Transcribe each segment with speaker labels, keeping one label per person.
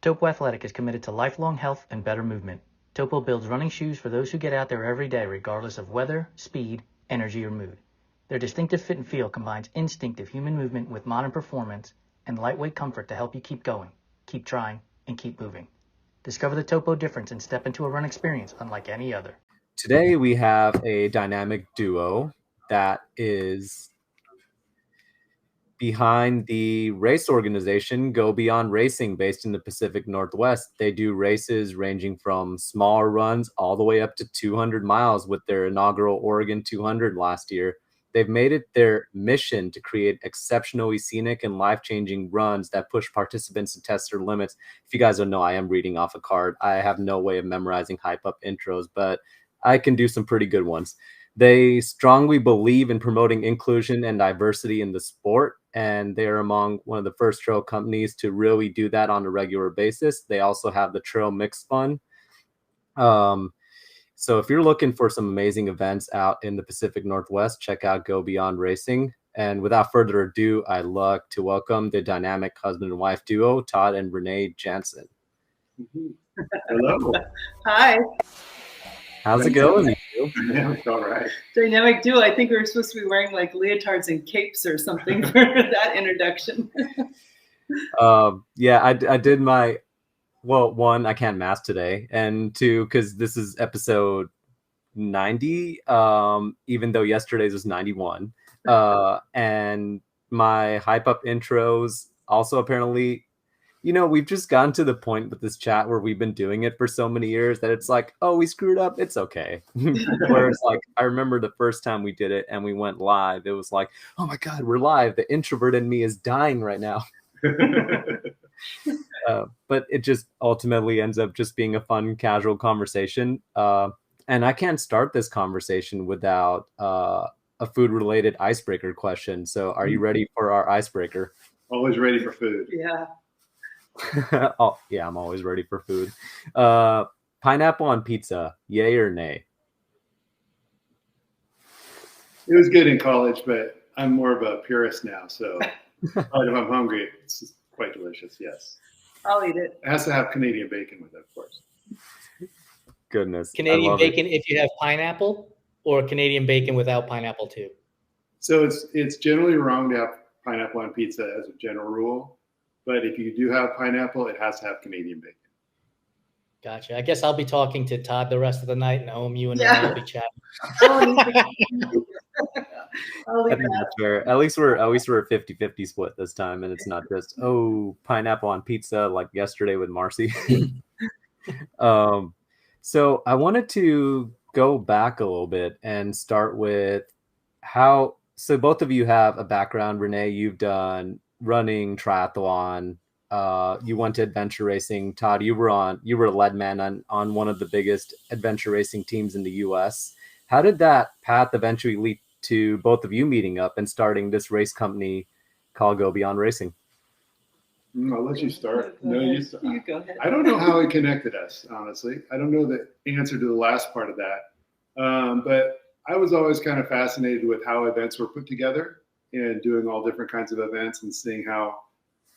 Speaker 1: Topo Athletic is committed to lifelong health and better movement. Topo builds running shoes for those who get out there every day, regardless of weather, speed, energy, or mood. Their distinctive fit and feel combines instinctive human movement with modern performance and lightweight comfort to help you keep going, keep trying, and keep moving. Discover the Topo difference and step into a run experience unlike any other.
Speaker 2: Today we have a dynamic duo that is behind the race organization Go Beyond Racing based in the Pacific Northwest. They do races ranging from smaller runs all the way up to 200 miles with their inaugural Oregon 200 last year. They've made it their mission to create exceptionally scenic and life-changing runs that push participants to test their limits. If you guys don't know, I am reading off a card. I have no way of memorizing hype-up intros, but I can do some pretty good ones. They strongly believe in promoting inclusion and diversity in the sport, and they're among one of the first trail companies to really do that on a regular basis. They also have the Trail Mix Fund. So if you're looking for some amazing events out in the Pacific Northwest, check out Go Beyond Racing. And without further ado, I'd like to welcome the dynamic husband and wife duo, Todd and Renee Janssen.
Speaker 3: Hello.
Speaker 4: Hi.
Speaker 2: How's it going?
Speaker 3: Yeah, it's all right.
Speaker 4: Dynamic duo. I think we were supposed to be wearing like leotards and capes or something for that introduction.
Speaker 2: Yeah, I did my, well, one, I can't math today, and two, because this is episode 90, even though yesterday's was 91. And my hype up intros also apparently, we've just gotten to the point with this chat where we've been doing it for so many years that it's like, oh, we screwed up. It's okay. Whereas like, I remember the first time we did it and we went live, it was like, oh my God, we're live. The introvert in me is dying right now. But it just ultimately ends up just being a fun, casual conversation. And I can't start this conversation without a food-related icebreaker question. So are you ready for our icebreaker?
Speaker 3: Always ready for food.
Speaker 4: Yeah.
Speaker 2: Oh yeah, I'm always ready for food. Pineapple on pizza, yay or nay?
Speaker 3: It was good in college, but I'm more of a purist now. So if I'm hungry, it's quite delicious. Yes.
Speaker 4: I'll eat it.
Speaker 3: It has to have Canadian bacon with it, of course.
Speaker 2: Goodness.
Speaker 5: Canadian bacon if you have pineapple, or Canadian bacon without pineapple too?
Speaker 3: So it's generally wrong to have pineapple on pizza as a general rule. But if you do have pineapple, it has to have Canadian bacon.
Speaker 5: Gotcha. I guess I'll be talking to Todd the rest of the night, and Aum, you and Renee will be chatting.
Speaker 2: I think that's fair. At least we're a 50-50 split this time, and it's not just pineapple on pizza like yesterday with Marcy. So I wanted to go back a little bit and start with how. So both of you have a background. Renee, you've done running, triathlon. You went to adventure racing. Todd, you were a lead man on one of the biggest adventure racing teams in the U.S. How did that path eventually lead to both of you meeting up and starting this race company called Go Beyond Racing?
Speaker 3: I'll let you start. You
Speaker 4: go ahead.
Speaker 3: I don't know how it connected us, honestly. I don't know the answer to the last part of that. But I was always kind of fascinated with how events were put together and doing all different kinds of events and seeing how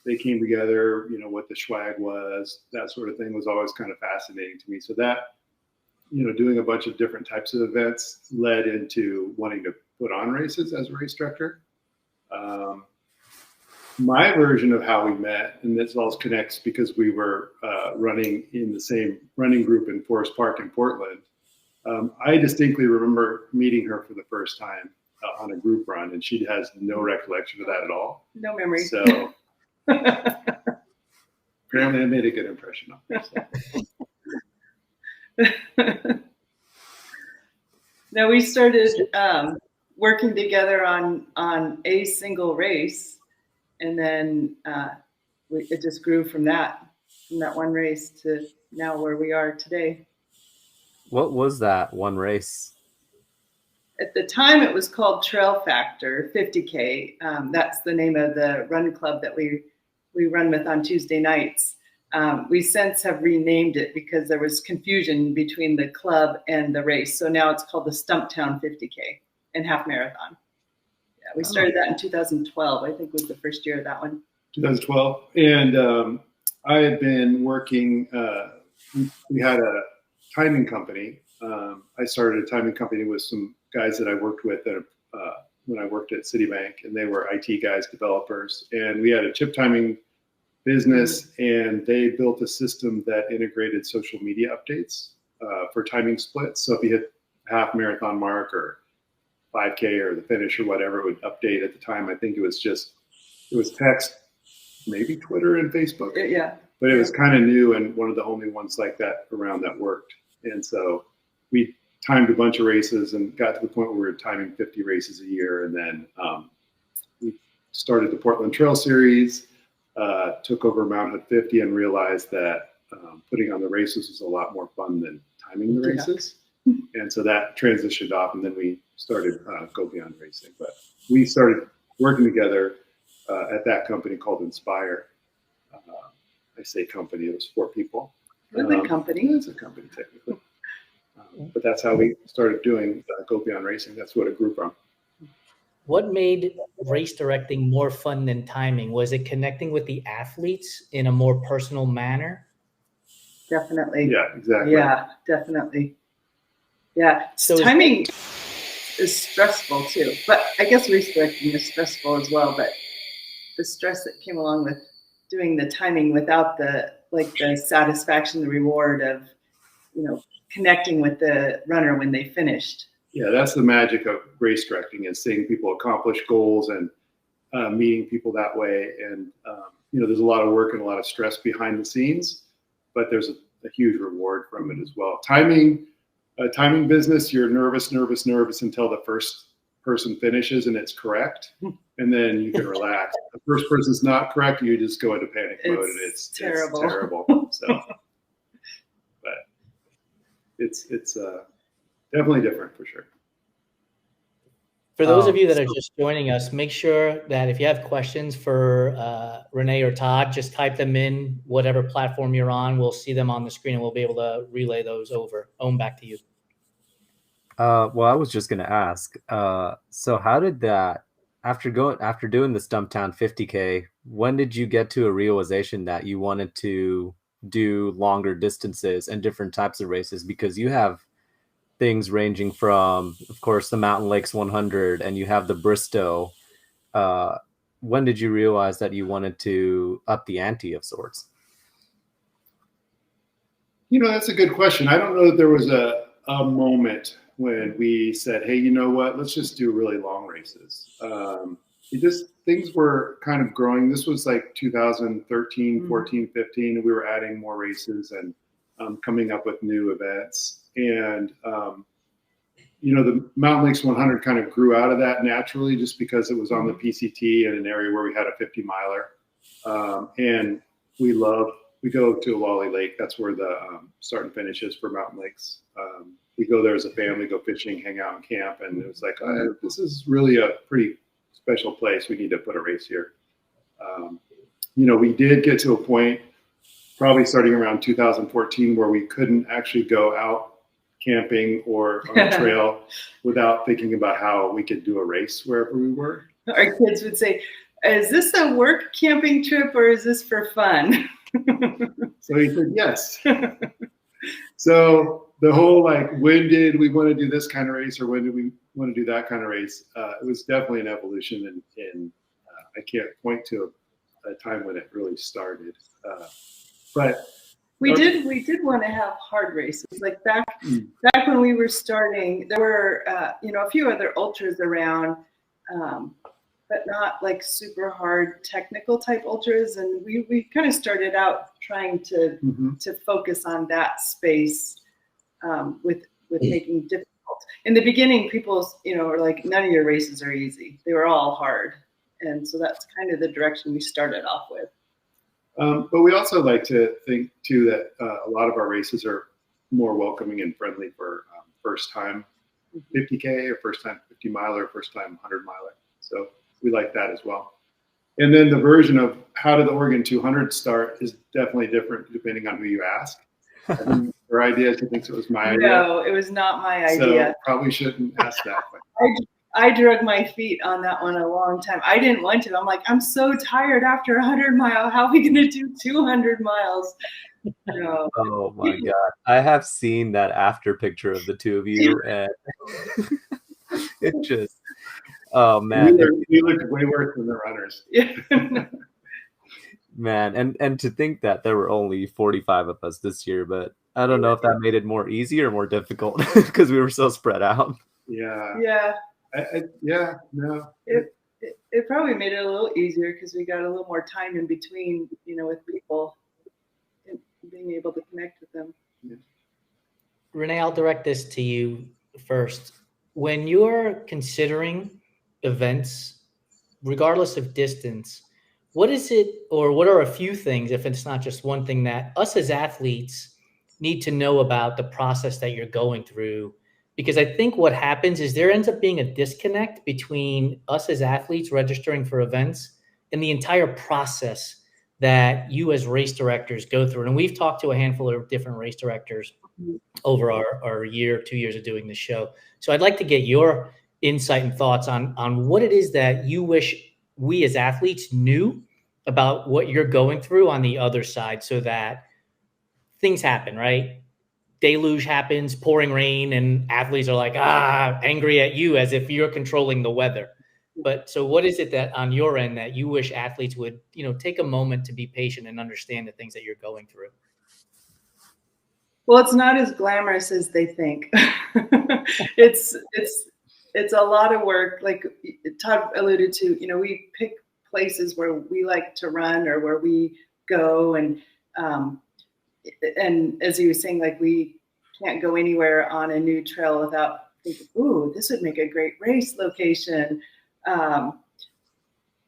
Speaker 3: they came together, what the swag was, that sort of thing was always kind of fascinating to me. So that, doing a bunch of different types of events led into wanting to put on races as a race director. My version of how we met, and this all connects because we were running in the same running group in Forest Park in Portland. I distinctly remember meeting her for the first time on a group run, and she has no recollection of that at all.
Speaker 4: No memory.
Speaker 3: So apparently I made a good impression on her.
Speaker 4: Now we started working together on a single race, and then it just grew from that one race to now where we are today.
Speaker 2: What was that one race?
Speaker 4: At the time, it was called Trail Factor 50K. That's the name of the run club that we run with on Tuesday nights. We since have renamed it because there was confusion between the club and the race. So now it's called the Stumptown 50K and half marathon. Yeah, we started that in 2012. I think was the first year of that one.
Speaker 3: 2012. And I had been working, we had a timing company. I started a timing company with some guys that I worked with when I worked at Citibank, and they were IT guys, developers. And we had a chip timing business, and they built a system that integrated social media updates for timing splits. So if you hit half marathon mark or 5K or the finish or whatever, it would update at the time. I think it was text, maybe Twitter and Facebook.
Speaker 4: Yeah.
Speaker 3: But it was kind of new and one of the only ones like that around that worked. And so we timed a bunch of races and got to the point where we were timing 50 races a year. And then we started the Portland Trail Series, took over Mount Hood 50, and realized that putting on the races was a lot more fun than timing the races. And so that transitioned off, and then we started Go Beyond Racing. But we started working together at that company called Inspire. I say company, it was 4 people.
Speaker 4: With a company.
Speaker 3: It's a company technically. But that's how we started doing Go Beyond Racing. That's what it grew from.
Speaker 5: What made race directing more fun than timing? Was it connecting with the athletes in a more personal manner?
Speaker 4: Definitely.
Speaker 3: Yeah, exactly.
Speaker 4: Yeah, definitely. Yeah.
Speaker 5: So
Speaker 4: timing is stressful too, but I guess race directing is stressful as well. But the stress that came along with doing the timing without the satisfaction, the reward of, connecting with the runner when they finished.
Speaker 3: Yeah, that's the magic of race directing, is seeing people accomplish goals and meeting people that way. And there's a lot of work and a lot of stress behind the scenes, but there's a huge reward from it as well. Timing business, you're nervous until the first person finishes and it's correct, and then you can relax. The first person's not correct, you just go into panic mode, and it's terrible. It's terrible. So, but it's definitely different for sure.
Speaker 5: For those of you that are just joining us, make sure that if you have questions for Renee or Todd, just type them in whatever platform you're on. We'll see them on the screen and we'll be able to relay those over. Aum, back to you.
Speaker 2: Well, I was just going to ask, so how did that, after doing the Stumptown 50K, when did you get to a realization that you wanted to do longer distances and different types of races? Because you have things ranging from, of course, the Mountain Lakes 100, and you have the Bristow. When did you realize that you wanted to up the ante of sorts?
Speaker 3: That's a good question. I don't know that there was a moment when we said, hey, you know what, let's just do really long races. Things were kind of growing. This was like 2013, 14, 15, and we were adding more races and coming up with new events. And, the Mountain Lakes 100 kind of grew out of that naturally, just because it was on the PCT in an area where we had a 50 miler. And we go to Lolly Lake. That's where the start and finish is for Mountain Lakes. We go there as a family, go fishing, hang out, and camp. And it was like, this is really a pretty special place. We need to put a race here. We did get to a point, probably starting around 2014, where we couldn't actually go out camping or on a trail without thinking about how we could do a race wherever we were.
Speaker 4: Our kids would say, is this a work camping trip or is this for fun?
Speaker 3: So he said, yes. So the whole, when did we want to do this kind of race, or when did we want to do that kind of race? It was definitely an evolution, and I can't point to a time when it really started. But
Speaker 4: we did want to have hard races. Like back when we were starting, there were a few other ultras around, but not like super hard technical type ultras. And we kind of started out trying to focus on that space with making difficult. In the beginning, people were like, none of your races are easy. They were all hard. And so that's kind of the direction we started off with.
Speaker 3: But we also like to think too that a lot of our races are more welcoming and friendly for first time 50K or first time 50 miler or first time 100 miler. So we like that as well. And then the version of how did the Oregon 200 start is definitely different depending on who you ask. I think her idea, she thinks it was my idea.
Speaker 4: No, it was not my idea.
Speaker 3: So probably shouldn't ask that.
Speaker 4: I drug my feet on that one a long time. I didn't want to. I'm like, I'm so tired after 100 mile. How are we going to do 200 miles? No.
Speaker 2: Oh my God. I have seen that after picture of the two of you, and it just, oh man.
Speaker 3: We looked way worse than the runners.
Speaker 4: Yeah.
Speaker 2: Man, and to think that there were only 45 of us this year, but I don't know if that made it more easy or more difficult because we were so spread out.
Speaker 3: Yeah.
Speaker 4: Yeah.
Speaker 3: No.
Speaker 4: It probably made it a little easier because we got a little more time in between, with people and being able to connect with them.
Speaker 3: Yeah.
Speaker 5: Renee, I'll direct this to you first. When you're considering events, regardless of distance, what is it, or what are a few things, if it's not just one thing, that us as athletes need to know about the process that you're going through? Because I think what happens is there ends up being a disconnect between us as athletes registering for events and the entire process that you as race directors go through. And we've talked to a handful of different race directors over our year, 2 years of doing this show. So I'd like to get your insight and thoughts on what it is that you wish we as athletes knew about what you're going through on the other side, so that things happen, right? Deluge happens, pouring rain, and athletes are like, angry at you as if you're controlling the weather. But so what is it that on your end that you wish athletes would, take a moment to be patient and understand the things that you're going through?
Speaker 4: Well, it's not as glamorous as they think. It's a lot of work. Like Todd alluded to, we pick places where we like to run or where we go, and as he was saying, like, we can't go anywhere on a new trail without thinking, ooh, this would make a great race location. And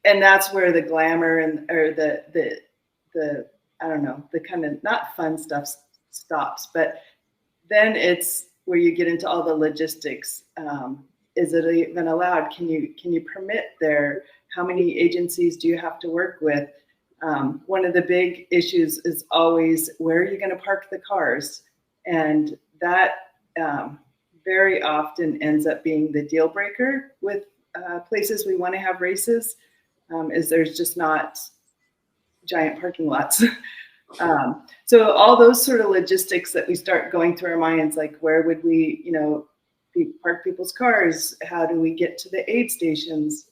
Speaker 4: that's where the glamour or the I don't know, the kind of not fun stuff stops. But then it's where you get into all the logistics. Is it even allowed? Can you permit there? How many agencies do you have to work with? One of the big issues is always, where are you going to park the cars? And that very often ends up being the deal breaker with places we want to have races, is there's just not giant parking lots. So all those sort of logistics that we start going through our minds, like, where would we, park people's cars? How do we get to the aid stations?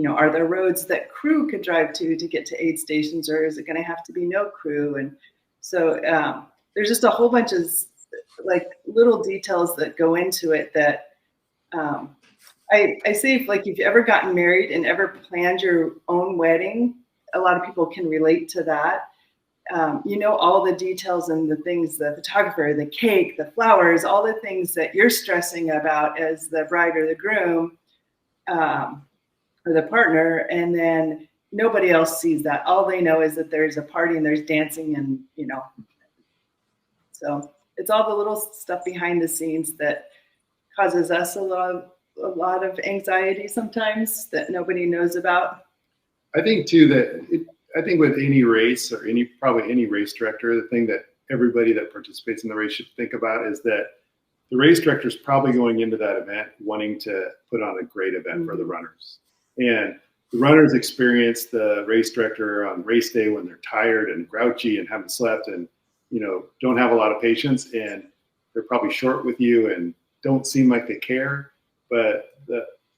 Speaker 4: Are there roads that crew could drive to get to aid stations, or is it going to have to be no crew? And so there's just a whole bunch of like little details that go into it that I say, if you've ever gotten married and ever planned your own wedding, a lot of people can relate to that. All the details and the things, the photographer, the cake, the flowers, all the things that you're stressing about as the bride or the groom, or the partner, and then nobody else sees that. All they know is that there's a party and there's dancing, and so it's all the little stuff behind the scenes that causes us a lot of anxiety sometimes that nobody knows about.
Speaker 3: I think too that I think with any race, or probably any race director, the thing that everybody that participates in the race should think about is that the race director is probably going into that event wanting to put on a great event for the runners. And the runners experience the race director on race day when they're tired and grouchy and haven't slept and, don't have a lot of patience, and they're probably short with you and don't seem like they care. But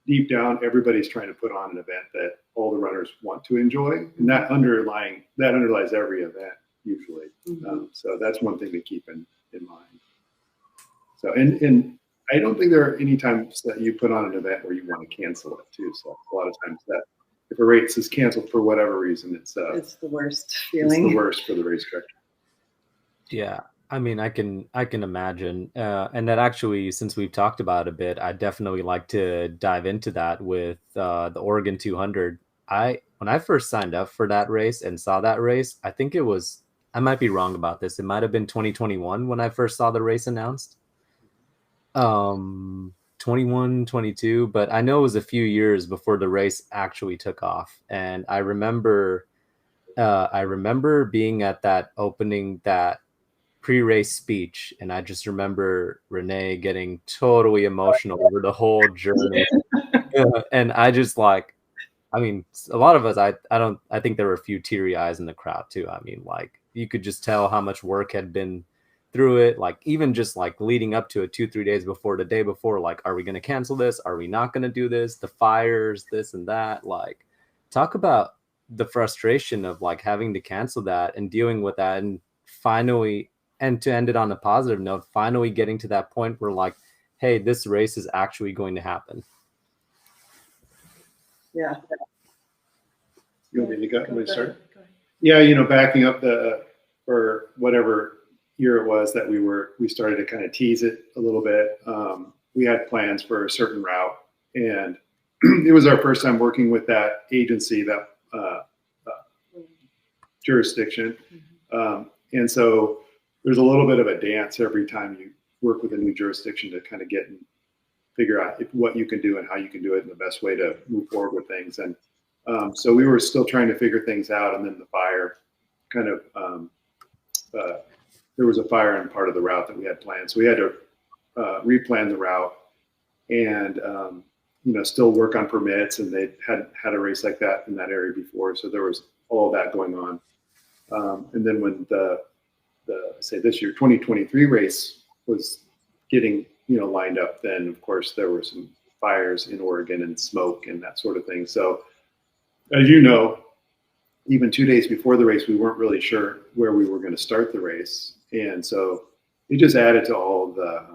Speaker 3: deep down, everybody's trying to put on an event that all the runners want to enjoy. And that underlies every event usually. So that's one thing to keep in mind. So, and I don't think there are any times that you put on an event where you want to cancel it too. So a lot of times that if a race is canceled for whatever reason, it's the
Speaker 4: worst feeling.
Speaker 3: It's the worst for the race director.
Speaker 2: Yeah, I mean, I can imagine, and that actually, since we've talked about it a bit, I'd definitely like to dive into that with the Oregon 200. When I first signed up for that race and saw that race, I think I might be wrong about this. It might have been 2021 when I first saw the race announced. 21, 22, but I know it was a few years before the race actually took off. And I remember being at that opening, that pre-race speech, and I just remember Renee getting totally emotional over the whole journey. And I just like, I mean, a lot of us, I think there were a few teary eyes in the crowd too. I mean, like you could just tell how much work had been through it. Like even just like leading up to it 2-3 days before, the day before, like, are we going to cancel this? Are we not going to do this? The fires, this and that. Like, talk about the frustration of like having to cancel that and dealing with that, and finally, and to end it on a positive note, finally getting to that point where like, hey, this race is actually going to happen.
Speaker 4: Yeah.
Speaker 3: You want me to start? Yeah, backing up for whatever year it was that we started to kind of tease it a little bit. We had plans for a certain route, and it was our first time working with that agency, that jurisdiction. And so there's a little bit of a dance every time you work with a new jurisdiction to kind of get and figure out what you can do and how you can do it and the best way to move forward with things. And so we were still trying to figure things out. And then the fire kind of, there was a fire in part of the route that we had planned. So we had to replan the route and, still work on permits. And they had a race like that in that area before. So there was all of that going on. And then when the say this year, 2023 race was getting, lined up, then of course there were some fires in Oregon and smoke and that sort of thing. So as you know, even 2 days before the race, we weren't really sure where we were going to start the race. And so it just added to all the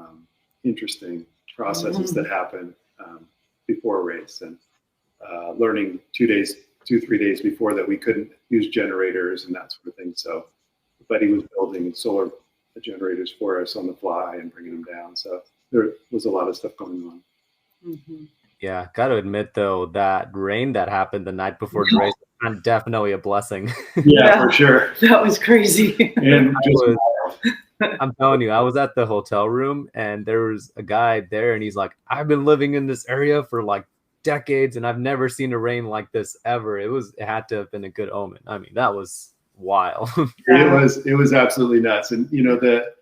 Speaker 3: interesting processes that happen before a race, and learning 2-3 days before that we couldn't use generators and that sort of thing. So Buddy was building solar generators for us on the fly and bringing them down. So there was a lot of stuff going on.
Speaker 4: Mm-hmm.
Speaker 2: Yeah, got to admit though, that rain that happened the night before the race was definitely a blessing.
Speaker 3: Yeah, for sure.
Speaker 4: That was crazy.
Speaker 3: And
Speaker 2: I'm telling you, I was at the hotel room and there was a guy there and he's like, I've been living in this area for like decades and I've never seen a rain like this ever. It had to have been a good omen. I mean, that was wild.
Speaker 3: It was absolutely nuts. And the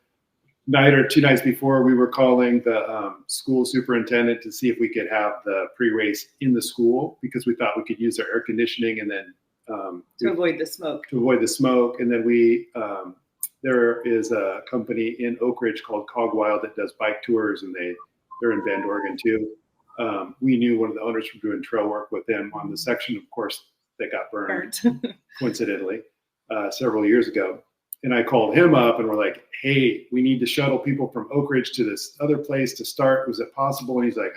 Speaker 3: night or 2 nights before, we were calling the school superintendent to see if we could have the pre-race in the school, because we thought we could use our air conditioning and then
Speaker 4: to avoid the smoke.
Speaker 3: And then there is a company in Oak Ridge called Cog Wild that does bike tours, and they're in Bend, Oregon too. We knew one of the owners from doing trail work with them on the section, of course, that got burned coincidentally several years ago. And I called him up and we're like, hey, we need to shuttle people from Oak Ridge to this other place to start. Was it possible? And he's like,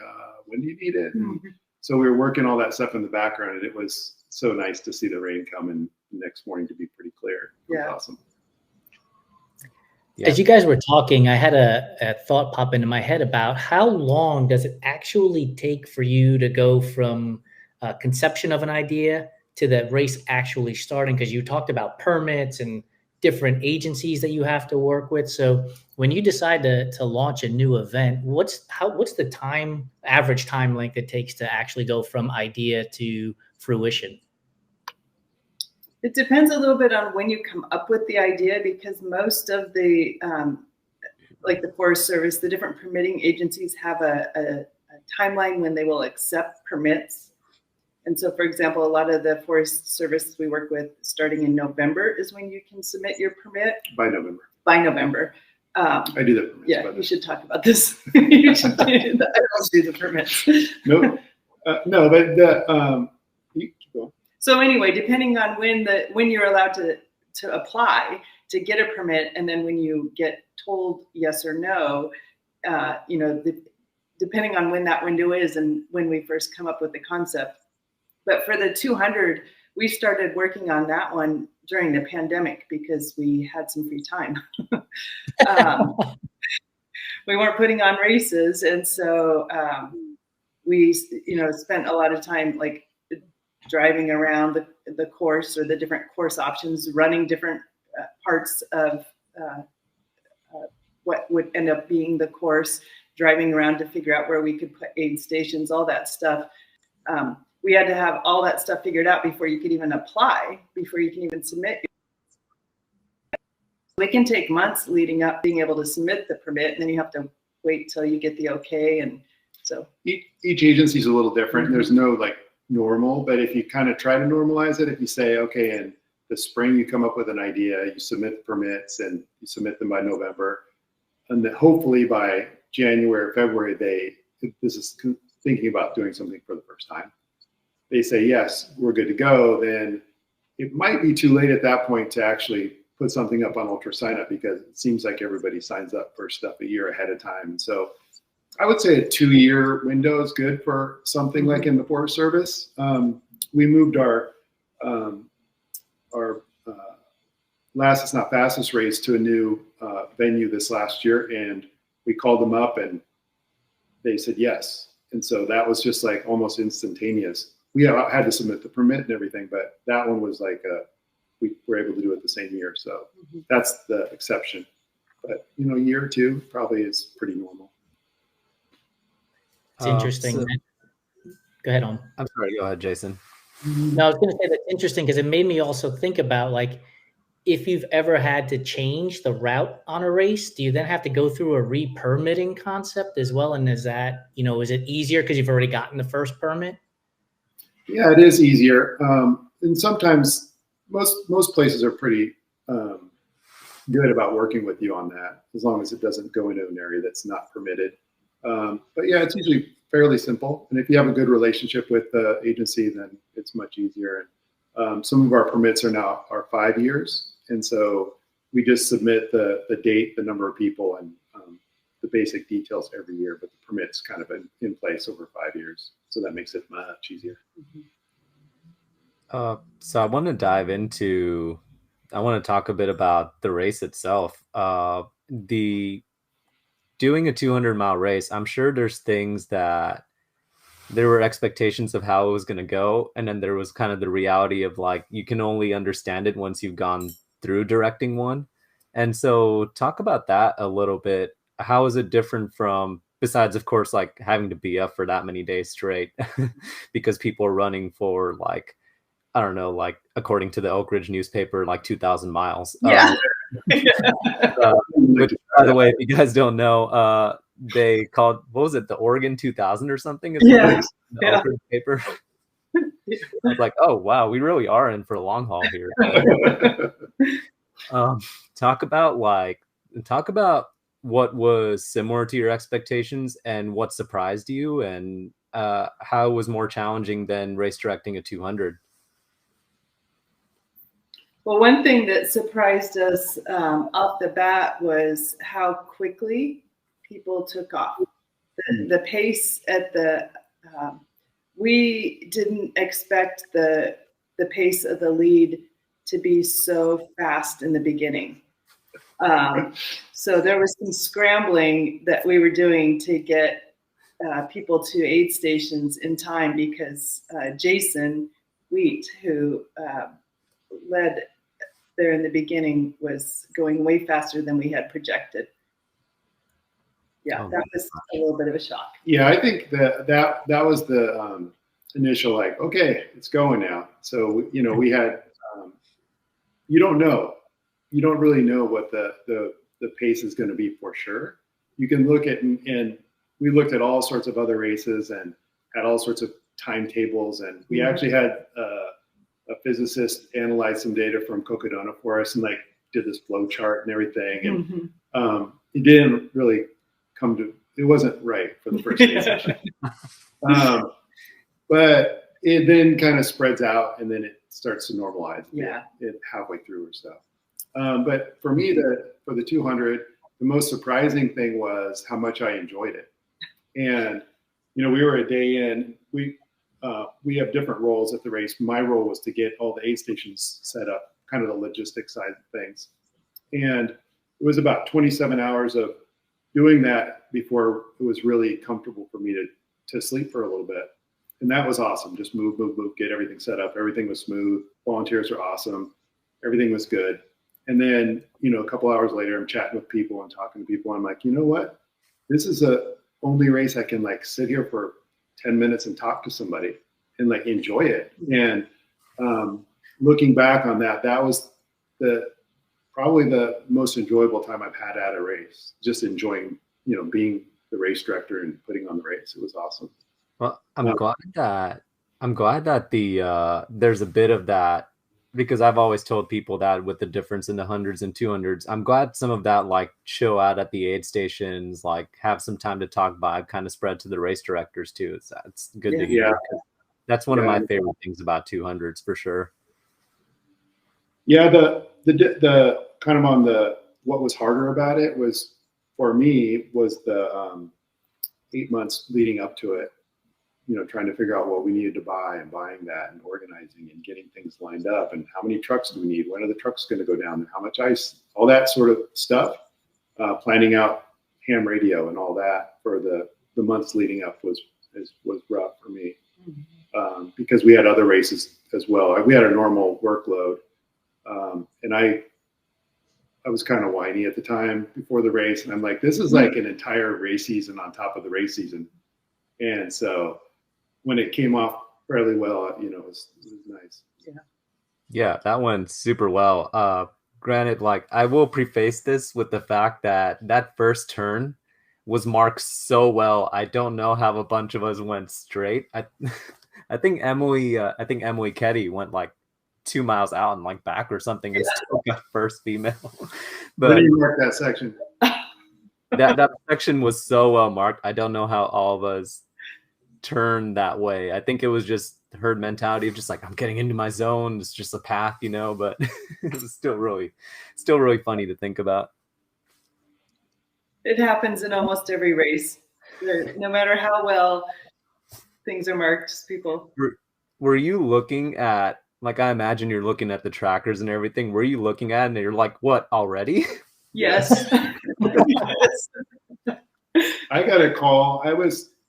Speaker 3: when do you need it? And so we were working all that stuff in the background, and it was so nice to see the rain come and the next morning to be pretty clear. It was awesome.
Speaker 5: Yeah. As you guys were talking, I had a thought pop into my head about how long does it actually take for you to go from conception of an idea to the race actually starting? Because you talked about permits and different agencies that you have to work with. So when you decide to launch a new event, what's the average time length it takes to actually go from idea to fruition?
Speaker 4: It depends a little bit on when you come up with the idea, because most of the, like the Forest Service, the different permitting agencies have a timeline when they will accept permits. And so, for example, a lot of the Forest Service we work with, starting in November is when you can submit your permit.
Speaker 3: By November.
Speaker 4: I
Speaker 3: do the permits.
Speaker 4: Yeah, we should talk about this. You should do that. I don't do the permits.
Speaker 3: No, but you keep going.
Speaker 4: So anyway, depending on when you're allowed to apply to get a permit, and then when you get told yes or no, depending on when that window is and when we first come up with the concept. But for the 200, we started working on that one during the pandemic because we had some free time. We weren't putting on races, and so we spent a lot of time like driving around the course or the different course options, running different parts of what would end up being the course, driving around to figure out where we could put aid stations, all that stuff. We had to have all that stuff figured out before you could even apply, before you can even submit. It can take months leading up being able to submit the permit, and then you have to wait till you get the okay and So
Speaker 3: each agency is a little different. There's no like normal, but if you kind of try to normalize it, if you say, okay, in the spring you come up with an idea, you submit the permits and you submit them by November, and that hopefully by January or February, this is thinking about doing something for the first time. They say, yes, we're good to go. Then it might be too late at that point to actually put something up on Ultra Sign Up, because it seems like everybody signs up for stuff a year ahead of time. And so I would say a 2-year window is good for something like in the Forest Service. We moved our lastest not fastest race to a new venue this last year, and we called them up and they said yes. And so that was just like almost instantaneous. We had to submit the permit and everything, but that one was like we were able to do it the same year. So that's the exception. But a year or two probably is pretty normal.
Speaker 5: It's interesting. Go ahead, Aum.
Speaker 2: I'm sorry. Go ahead, Jason.
Speaker 5: No, I was going to say that's interesting because it made me also think about like, if you've ever had to change the route on a race, do you then have to go through a re-permitting concept as well? And is that, is it easier because you've already gotten the first permit?
Speaker 3: Yeah, it is easier. And sometimes most places are pretty good about working with you on that, as long as it doesn't go into an area that's not permitted. But yeah, it's usually fairly simple. And if you have a good relationship with the agency, then it's much easier. And some of our permits are 5 years. And so we just submit the date, the number of people, and the basic details every year, but the permit's kind of in place over 5 years. So that makes it much easier.
Speaker 2: So I want to talk a bit about the race itself. Doing a 200-mile race, I'm sure there's things that there were expectations of how it was going to go. And then there was kind of the reality of like, you can only understand it once you've gone through directing one. And so talk about that a little bit. How is it different from, besides of course, like having to be up for that many days straight because people are running for like, I don't know, like according to the Oak Ridge newspaper, like 2,000 miles.
Speaker 4: Yeah.
Speaker 2: Which, by the way, if you guys don't know, they called, what was it, the Oregon 2000 or something?
Speaker 4: Yeah.
Speaker 2: The Oak Ridge paper. I was like, oh wow, we really are in for a long haul here. Talk about what was similar to your expectations and what surprised you, and how it was more challenging than race directing a 200.
Speaker 4: Well, one thing that surprised us off the bat was how quickly people took off. The pace at we didn't expect the pace of the lead to be so fast in the beginning. So there was some scrambling that we were doing to get people to aid stations in time, because Jason Wheat, who led there in the beginning, was going way faster than we had projected. Yeah, that was a little bit of a shock.
Speaker 3: Yeah, I think that was the initial like, okay, it's going now. So we had you don't really know what the pace is going to be for sure. You can look at, and we looked at all sorts of other races and had all sorts of timetables, and we actually had a physicist analyze some data from Cocodona for us and like did this flow chart and everything, and it didn't really it wasn't right for the first day session. But it then kind of spreads out, and then it starts to normalize it halfway through or so. But for me, for the 200, the most surprising thing was how much I enjoyed it. And we were a day in. We have different roles at the race. My role was to get all the aid stations set up, kind of the logistics side of things. And it was about 27 hours of doing that before it was really comfortable for me to sleep for a little bit. And that was awesome. Just move, get everything set up. Everything was smooth. Volunteers were awesome. Everything was good. And then, a couple hours later, I'm chatting with people and talking to people. I'm like, you know what? This is the only race I can like sit here for 10 minutes and talk to somebody and like enjoy it. And looking back on that was probably the most enjoyable time I've had at a race. Just enjoying, being the race director and putting on the race. It was awesome.
Speaker 2: Well, I'm glad that the there's a bit of that, because I've always told people that with the difference in the 100s and 200s, I'm glad some of that like chill out at the aid stations, like have some time to talk vibe kind of spread to the race directors too. It's good to hear.
Speaker 3: Yeah.
Speaker 2: That's one of my favorite things about 200s for sure.
Speaker 3: Yeah, the kind of on the what was harder about it was for me was the 8 months leading up to it. You know, trying to figure out what we needed to buy and buying that and organizing and getting things lined up and how many trucks do we need? When are the trucks going to go down? And how much ice? All that sort of stuff. Planning out ham radio and all that for the months leading up was rough for me because we had other races as well. We had a normal workload, and I was kind of whiny at the time before the race, and I'm like, this is like an entire race season on top of the race season, and so when it came off fairly well, you know, it was nice.
Speaker 2: Yeah, that went super well. Granted, like I will preface this with the fact that that first turn was marked so well. I don't know how a bunch of us went straight. I think Emily Ketty went like 2 miles out and like back or something and still got first female. But
Speaker 3: you mark that section.
Speaker 2: that section was so well marked. I don't know how all of us turned that way. I think it was just herd mentality of just like, I'm getting into my zone. It's just a path, you know, but it was still really funny to think about.
Speaker 4: It happens in almost every race. No matter how well things are marked, people.
Speaker 2: Were you looking at, like, I imagine you're looking at the trackers and everything. Were you looking at it and you're like, what, already?
Speaker 4: Yes.
Speaker 3: I got a call.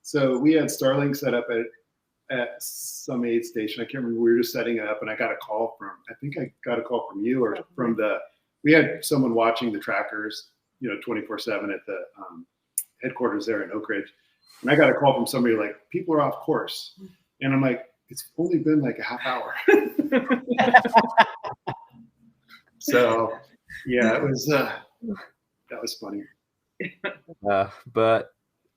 Speaker 3: So we had Starlink set up at some aid station. I can't remember. We were just setting it up, and I got a call from you or from we had someone watching the trackers, you know, 24/7 at the headquarters there in Oak Ridge. And I got a call from somebody like, people are off course. And I'm like, it's only been like a half hour. So yeah, it was, that was funny.
Speaker 2: But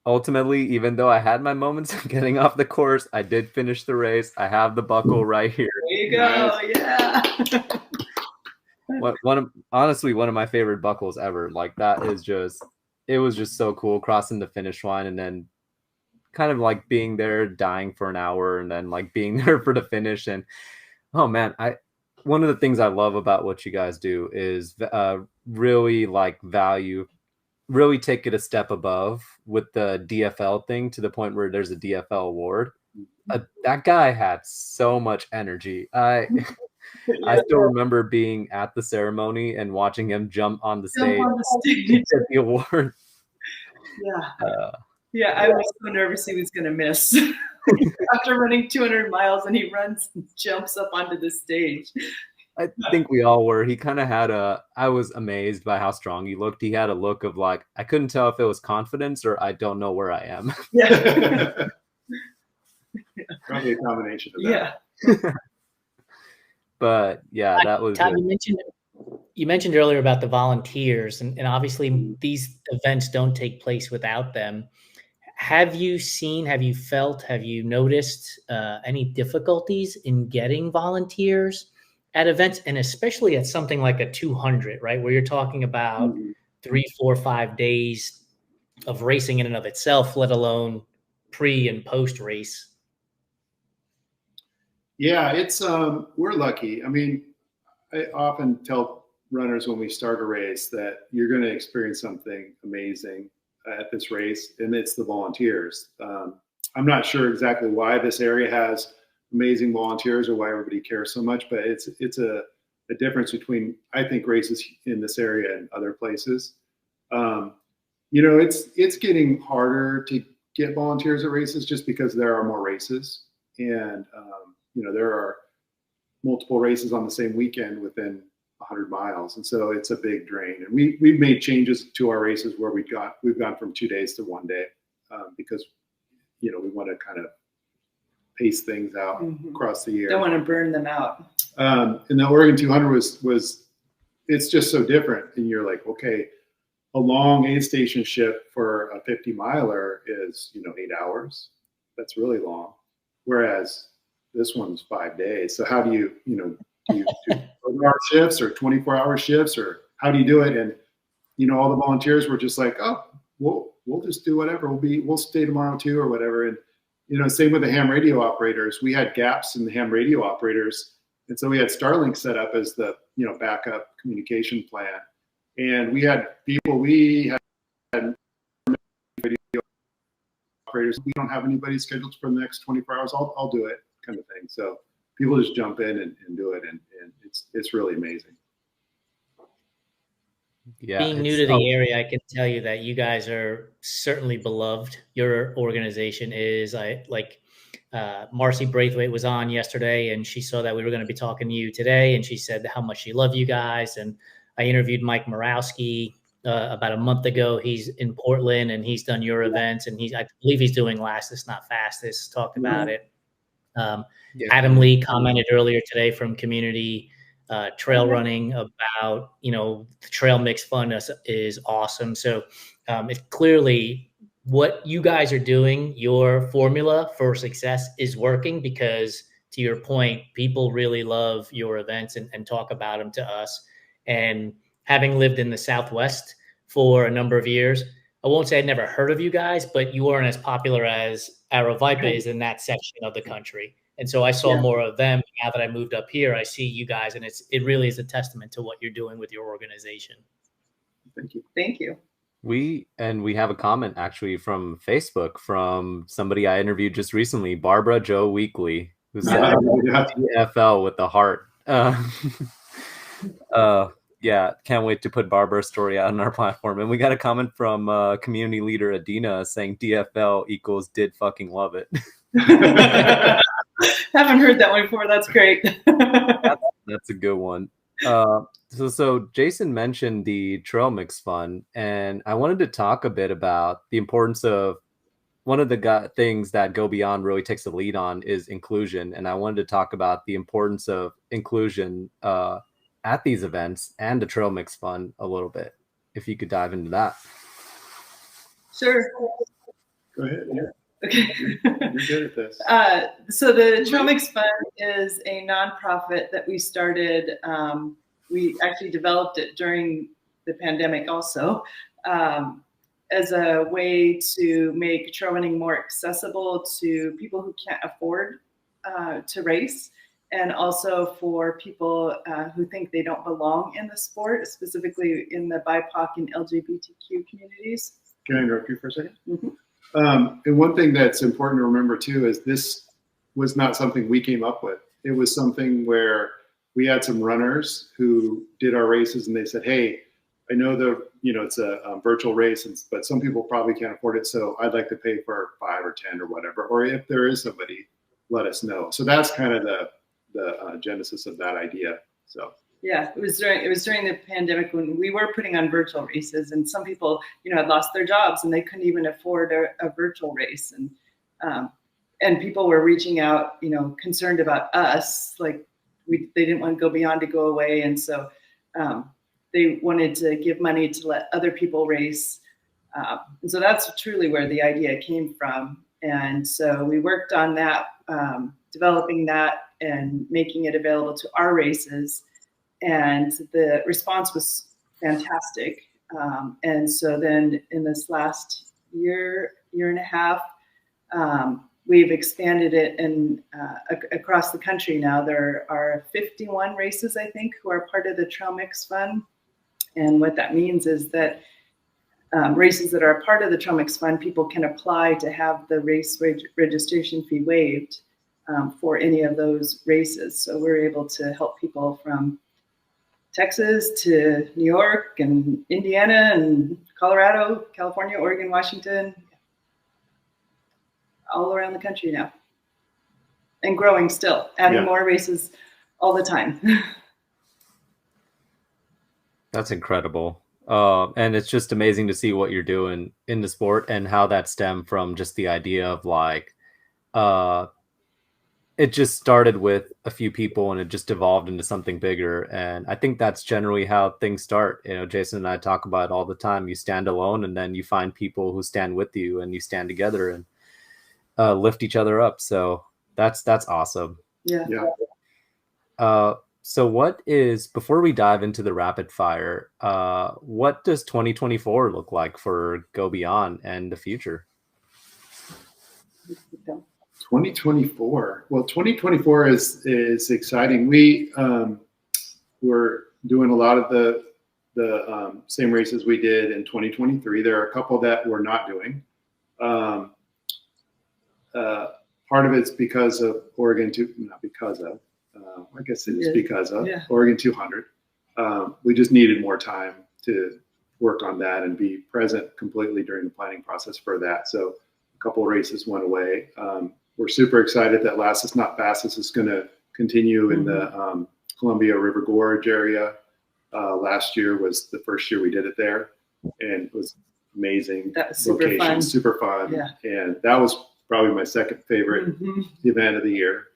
Speaker 2: ultimately, even though I had my moments of getting off the course, I did finish the race. I have the buckle right here.
Speaker 4: There you go. Nice. Yeah.
Speaker 2: Honestly, one of my favorite buckles ever. Like that is just, it was just so cool crossing the finish line and then kind of like being there, dying for an hour and then like being there for the finish. And oh man, one of the things I love about what you guys do is really like really take it a step above with the DFL thing to the point where there's a DFL award. That guy had so much energy. I still remember being at the ceremony and watching him jump on the stage to get the award.
Speaker 4: Yeah, I was so nervous he was going to miss. After running 200 miles and he runs and jumps up onto the stage.
Speaker 2: I think we all were. He kind of had I was amazed by how strong he looked. He had a look of like, I couldn't tell if it was confidence or I don't know where I am.
Speaker 4: Yeah.
Speaker 3: Probably a combination of that.
Speaker 4: Yeah.
Speaker 2: But yeah, that was.
Speaker 5: Todd, you mentioned earlier about the volunteers, and obviously these events don't take place without them. Have you felt, have you noticed any difficulties in getting volunteers at events, and especially at something like a 200, right, where you're talking about 3, 4, 5 days of racing in and of itself, let alone pre and post race?
Speaker 3: Yeah, it's we're lucky. I mean, I often tell runners when we start a race that you're going to experience something amazing at this race, and it's the volunteers. I'm not sure exactly why this area has amazing volunteers or why everybody cares so much, but it's a difference between, I think, races in this area and other places. You know, it's getting harder to get volunteers at races just because there are more races, and you know, there are multiple races on the same weekend within 100 miles, and so it's a big drain. And we've made changes to our races where we've gone from 2 days to 1 day because, you know, we want to kind of pace things out across the year.
Speaker 4: Don't want to burn them out.
Speaker 3: And the Oregon 200 was it's just so different. And you're like, okay, a long aid station ship for a 50 miler is, 8 hours. That's really long. Whereas this one's 5 days. So how do you, do you do 12-hour shifts or 24-hour shifts, or how do you do it? And, all the volunteers were just like, oh, we'll just do whatever. We'll stay tomorrow too, or whatever. And, same with the ham radio operators. We had gaps in the ham radio operators. And so we had Starlink set up as the, backup communication plan. And we had radio operators. We don't have anybody scheduled for the next 24 hours. I'll do it, kind of thing. So people just jump in and do it. And it's really amazing.
Speaker 5: Yeah, being new to the area, I can tell you that you guys are certainly beloved. Your organization is. Marcy Braithwaite was on yesterday, and she saw that we were going to be talking to you today, and she said how much she loved you guys. And I interviewed Mike Morawski about a month ago. He's in Portland, and he's done your events, and I believe he's doing Lastest Not Fastest. Talked about it. Adam Lee commented earlier today from Community Trail Running about, the Trail Mix Fund is awesome. So it's clearly what you guys are doing, your formula for success is working, because to your point, people really love your events and talk about them to us. And having lived in the Southwest for a number of years, I won't say I'd never heard of you guys, but you weren't as popular as Aravaipa is in that section of the country. And so I saw more of them. Now that I moved up here, I see you guys, and it really is a testament to what you're doing with your organization.
Speaker 3: Thank you.
Speaker 4: Thank you.
Speaker 2: We have a comment actually from Facebook from somebody I interviewed just recently, Barbara Joe Weekly, who said DFL with the heart. Can't wait to put Barbara's story out on our platform. And we got a comment from community leader Adina saying DFL equals did fucking love it.
Speaker 4: Haven't heard that one before. That's great.
Speaker 2: That's a good one. So Jason mentioned the Trail Mix Fund, and I wanted to talk a bit about the importance of one of the things that Go Beyond really takes the lead on is inclusion. And I wanted to talk about the importance of inclusion at these events and the Trail Mix Fund a little bit, if you could dive into that.
Speaker 4: Sure.
Speaker 3: Go ahead. Yeah.
Speaker 4: Okay.
Speaker 3: You're good at this.
Speaker 4: So the Trail Mix Fund is a nonprofit that we started. We actually developed it during the pandemic also, as a way to make trail running more accessible to people who can't afford to race, and also for people who think they don't belong in the sport, specifically in the BIPOC and LGBTQ communities.
Speaker 3: Can I interrupt you for a second?
Speaker 4: Mm-hmm.
Speaker 3: And one thing that's important to remember too is this was not something we came up with. It was something where we had some runners who did our races, and they said, "Hey, I know it's a virtual race, but some people probably can't afford it, so I'd like to pay for 5 or 10 or whatever. Or if there is somebody, let us know." So that's kind of the genesis of that idea. So.
Speaker 4: Yeah, it was during the pandemic when we were putting on virtual races, and some people, had lost their jobs and they couldn't even afford a virtual race, and people were reaching out, concerned about us, like they didn't want Go Beyond to go away, and so they wanted to give money to let other people race, and so that's truly where the idea came from. And so we worked on that, developing that and making it available to our races. And the response was fantastic. And so then in this last year and a half, we've expanded it and across the country now. There are 51 races, I think, who are part of the Trail Mix Fund. And what that means is that races that are part of the Trail Mix Fund, people can apply to have the race registration fee waived for any of those races. So we're able to help people from Texas to New York and Indiana and Colorado, California, Oregon, Washington, all around the country now. And growing still, adding more races all the time.
Speaker 2: That's incredible. And it's just amazing to see what you're doing in the sport and how that stemmed from just the idea of it just started with a few people and it just evolved into something bigger. And I think that's generally how things start. You know, Jason and I talk about it all the time. You stand alone and then you find people who stand with you and you stand together and lift each other up. So that's awesome.
Speaker 4: Yeah.
Speaker 2: So what is, before we dive into the rapid fire, what does 2024 look like for Go Beyond and the future?
Speaker 3: 2024. Well, 2024 is exciting. We're doing a lot of the same races we did in 2023. There are a couple that we're not doing. Part of it's because of Oregon not because of. I guess it is because of Oregon 200. We just needed more time to work on that and be present completely during the planning process for that. So a couple of races went away. We're super excited that Fastest Not Fastest is going to continue in the Columbia River Gorge area. Last year was the first year we did it there, and it was amazing.
Speaker 4: That was super fun.
Speaker 3: Super fun.
Speaker 4: Yeah.
Speaker 3: And that was probably my second favorite event of the year.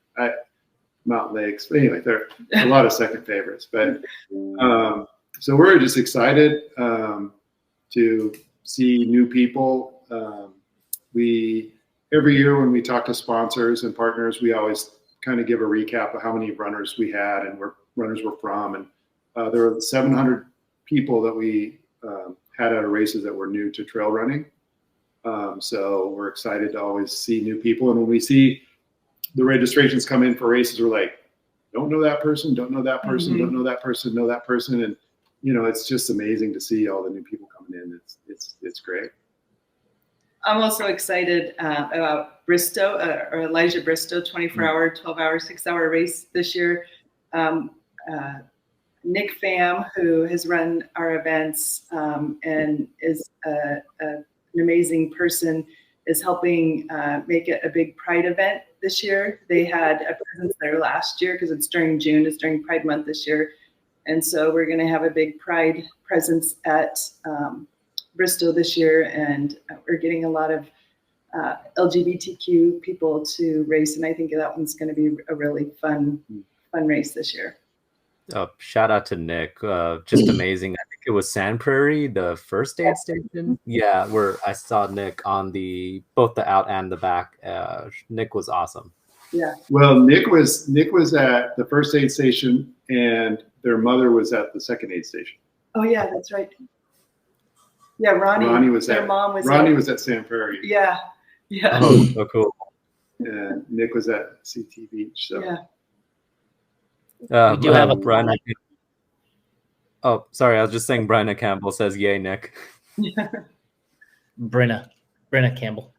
Speaker 3: Mountain Lakes. But anyway, there are a lot of second favorites. But so we're just excited to see new people. Every year when we talk to sponsors and partners, we always kind of give a recap of how many runners we had and where runners were from. And there were 700 people that we had at our races that were new to trail running. So we're excited to always see new people. And when we see the registrations come in for races, we're like, don't know that person, don't know that person, don't know that person, know that person. And, you know, it's just amazing to see all the new people coming in. It's great.
Speaker 4: I'm also excited about Bristow, or Elijah Bristow, 24-hour, 12-hour, 6-hour race this year. Nick Pham, who has run our events and is an amazing person, is helping make it a big Pride event this year. They had a presence there last year because it's during June, it's during Pride Month this year. And so we're going to have a big Pride presence at Bristow this year, and we're getting a lot of LGBTQ people to race, and I think that one's going to be a really fun race this year.
Speaker 2: Shout out to Nick, just amazing. I think it was Sand Prairie, the first aid station. Yeah, where I saw Nick on both the out and the back. Nick was awesome.
Speaker 4: Yeah.
Speaker 3: Well, Nick was at the first aid station, and their mother was at the second aid station.
Speaker 4: Oh yeah, that's right. Yeah, Ronnie was their mom was.
Speaker 3: Ronnie was at Sand Prairie.
Speaker 4: Yeah. Yeah.
Speaker 2: Oh, so cool.
Speaker 3: And Nick was at CT Beach. So.
Speaker 4: Yeah.
Speaker 5: We do have a
Speaker 2: Brian. Oh, sorry. I was just saying Brian Campbell says, yay, Nick.
Speaker 5: Brenna Campbell.